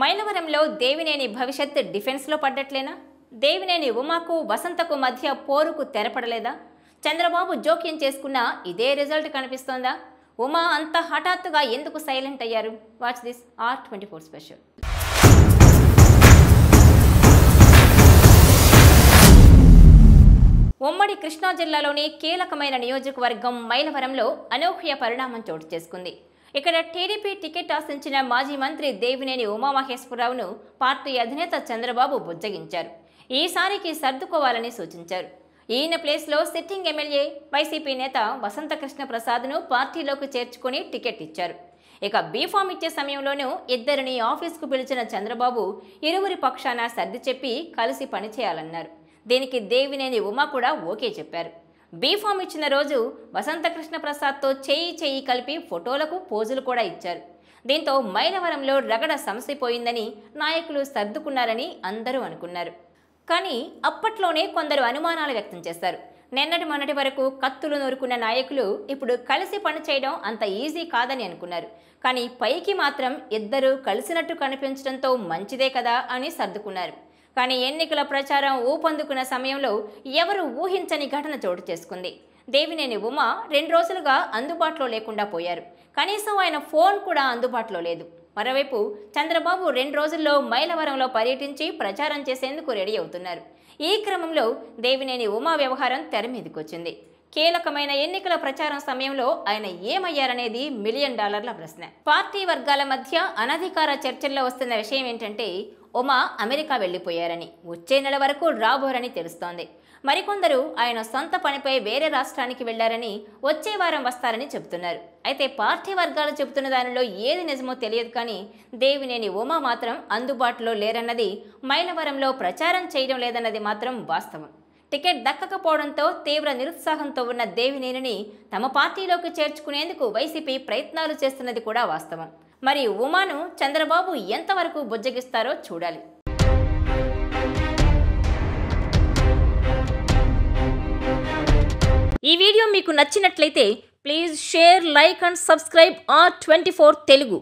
మైలవరంలో దేవినేని భవిష్యత్ డిఫెన్స్లో పడ్డట్లేనా? దేవినేని ఉమాకు వసంతకు మధ్య పోరుకు తెరపడలేదా? చంద్రబాబు జోక్యం చేసుకున్నా ఇదే రిజల్ట్ కనిపిస్తోందా? ఉమా అంత హఠాత్తుగా ఎందుకు సైలెంట్ అయ్యారు? Watch this R24 special. ఉమ్మడి కృష్ణా జిల్లాలోని కీలకమైన నియోజకవర్గం మైలవరంలో అనూహ్య పరిణామం చోటు చేసుకుంది. ఇక్కడ టీడీపీ టికెట్ ఆశించిన మాజీ మంత్రి దేవినేని ఉమామహేశ్వరరావును పార్టీ అధినేత చంద్రబాబు బుజ్జగించారు. ఈసారికి సర్దుకోవాలని సూచించారు. ఈయన ప్లేస్లో సిట్టింగ్ ఎమ్మెల్యే వైసీపీ నేత వసంతకృష్ణ ప్రసాద్ను పార్టీలోకి చేర్చుకుని టికెట్ ఇచ్చారు. ఇక బీఫామ్ ఇచ్చే సమయంలోనూ ఇద్దరిని ఆఫీస్కు పిలిచిన చంద్రబాబు ఇరువురి పక్షాన సర్ది చెప్పి కలిసి పనిచేయాలన్నారు. దీనికి దేవినేని ఉమా కూడా ఓకే చెప్పారు. బీఫామ్ ఇచ్చిన రోజు వసంతకృష్ణ ప్రసాద్తో చేయి కలిపి ఫోటోలకు పోజులు కూడా ఇచ్చారు. దీంతో మైలవరంలో రగడ సమసిపోయిందని నాయకులు సర్దుకున్నారని అందరూ అనుకున్నారు. కానీ అప్పట్లోనే కొందరు అనుమానాలు వ్యక్తం చేశారు. మొన్నటి వరకు కత్తులు నూరుకున్న నాయకులు ఇప్పుడు కలిసి పనిచేయడం అంత ఈజీ కాదని అనుకున్నారు. కానీ పైకి మాత్రం ఇద్దరు కలిసినట్టు కనిపించడంతో మంచిదే కదా అని సర్దుకున్నారు. కానీ ఎన్నికల ప్రచారం ఊపందుకున్న సమయంలో ఎవరు ఊహించని ఘటన చోటు చేసుకుంది. దేవినేని ఉమా 2 రోజులుగా అందుబాటులో లేకుండా పోయారు. కనీసం ఆయన ఫోన్ కూడా అందుబాటులో లేదు. మరోవైపు చంద్రబాబు 2 రోజుల్లో మైలవరంలో పర్యటించి ప్రచారం చేసేందుకు రెడీ అవుతున్నారు. ఈ క్రమంలో దేవినేని ఉమా వ్యవహారం తెర మీదకొచ్చింది. కీలకమైన ఎన్నికల ప్రచారం సమయంలో ఆయన ఏమయ్యారనేది $1 మిలియన్ ప్రశ్న. పార్టీ వర్గాల మధ్య అనధికార చర్చల్లో వస్తున్న విషయం ఏంటంటే ఉమా అమెరికా వెళ్లిపోయారని, వచ్చే నెల వరకు రాబోరని తెలుస్తోంది. మరికొందరు ఆయన సొంత పనిపై వేరే రాష్ట్రానికి వెళ్లారని, వచ్చే వారం వస్తారని చెబుతున్నారు. అయితే పార్టీ వర్గాలు చెబుతున్న దానిలో ఏది నిజమో తెలియదు. కానీ దేవినేని ఉమా మాత్రం అందుబాటులో లేరన్నది, మైలవరంలో ప్రచారం చేయడం లేదన్నది మాత్రం వాస్తవం. టికెట్ దక్కకపోవడంతో తీవ్ర నిరుత్సాహంతో ఉన్న దేవినేనిని తమ పార్టీలోకి చేర్చుకునేందుకు వైసీపీ ప్రయత్నాలు చేస్తున్నది కూడా వాస్తవం. మరి ఉమాను చంద్రబాబు ఎంతవరకు బుజ్జగిస్తారో చూడాలి. ఈ వీడియో మీకు నచ్చినట్లయితే please share, like and subscribe R24 Telugu.